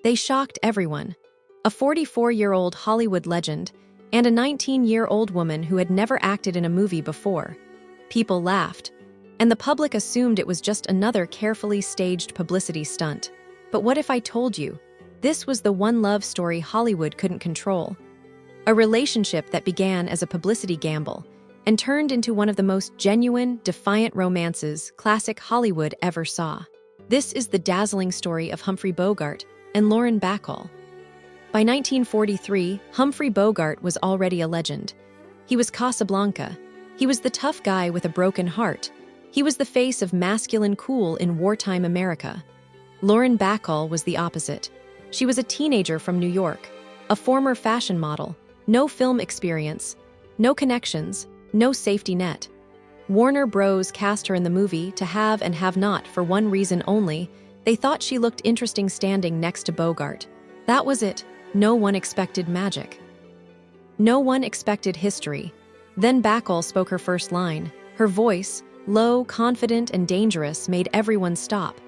They shocked everyone. A 44-year-old Hollywood legend and a 19-year-old woman who had never acted in a movie before. People laughed, and the public assumed it was just another carefully staged publicity stunt. But what if I told you? This was the one love story Hollywood couldn't control. A relationship that began as a publicity gamble and turned into one of the most genuine, defiant romances classic Hollywood ever saw. This is the dazzling story of Humphrey Bogart and Lauren Bacall. By 1943, Humphrey Bogart was already a legend. He was Casablanca. He was the tough guy with a broken heart. He was the face of masculine cool in wartime America. Lauren Bacall was the opposite. She was a teenager from New York, a former fashion model, no film experience, no connections, no safety net. Warner Bros. Cast her in the movie to have and have not for one reason only. They thought she looked interesting standing next to Bogart. That was it. No one expected magic. No one expected history. Then Bacall spoke her first line. Her voice, low, confident, and dangerous, made everyone stop.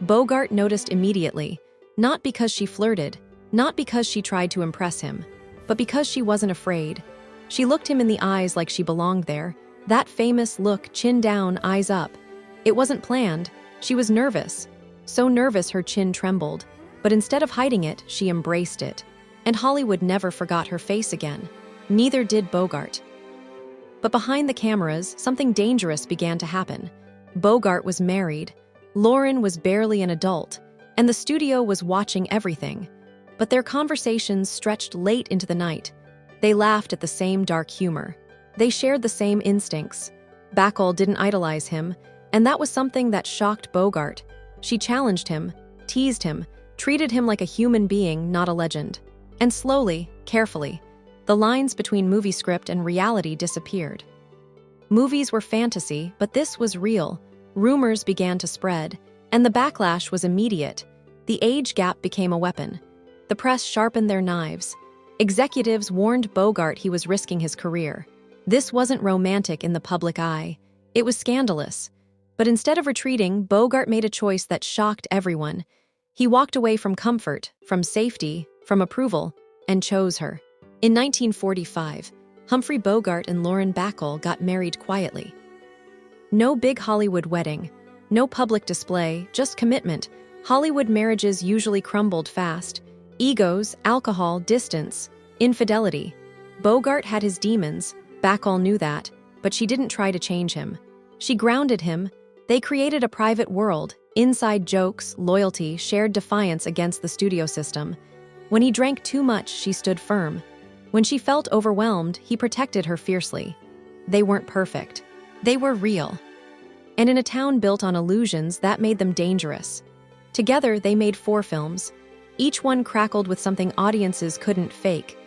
Bogart noticed immediately, not because she flirted, not because she tried to impress him, but because she wasn't afraid. She looked him in the eyes like she belonged there, that famous look, chin down, eyes up. It wasn't planned. She was nervous. So nervous her chin trembled. But instead of hiding it, she embraced it. And Hollywood never forgot her face again. Neither did Bogart. But behind the cameras, something dangerous began to happen. Bogart was married. Lauren was barely an adult. And the studio was watching everything. But their conversations stretched late into the night. They laughed at the same dark humor. They shared the same instincts. Bacall didn't idolize him, and that was something that shocked Bogart. She challenged him, teased him, treated him like a human being, not a legend. And slowly, carefully, the lines between movie script and reality disappeared. Movies were fantasy, but this was real. Rumors began to spread, and the backlash was immediate. The age gap became a weapon. The press sharpened their knives. Executives warned Bogart he was risking his career. This wasn't romantic in the public eye. It was scandalous. But instead of retreating, Bogart made a choice that shocked everyone. He walked away from comfort, from safety, from approval, and chose her. In 1945, Humphrey Bogart and Lauren Bacall got married quietly. No big Hollywood wedding, no public display, just commitment. Hollywood marriages usually crumbled fast. Egos, alcohol, distance, infidelity. Bogart had his demons. Bacall knew that, but she didn't try to change him. She grounded him. They created a private world, inside jokes, loyalty, shared defiance against the studio system. When he drank too much, she stood firm. When she felt overwhelmed, he protected her fiercely. They weren't perfect. They were real. And in a town built on illusions, that made them dangerous. Together, they made 4 films. Each one crackled with something audiences couldn't fake.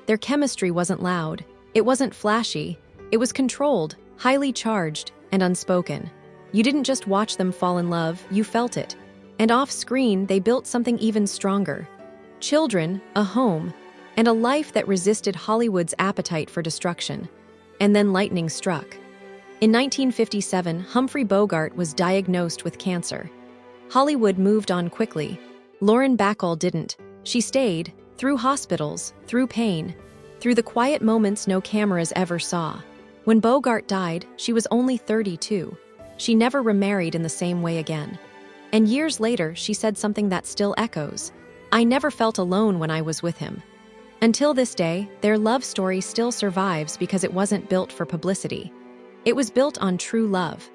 Their chemistry wasn't loud. It wasn't flashy. It was controlled, highly charged, and unspoken. You didn't just watch them fall in love, you felt it. And off-screen, they built something even stronger. Children, a home, and a life that resisted Hollywood's appetite for destruction. And then lightning struck. In 1957, Humphrey Bogart was diagnosed with cancer. Hollywood moved on quickly. Lauren Bacall didn't. She stayed, through hospitals, through pain, through the quiet moments no cameras ever saw. When Bogart died, she was only 32. She never remarried in the same way again. And years later, she said something that still echoes. I never felt alone when I was with him. Until this day, their love story still survives because it wasn't built for publicity. It was built on true love.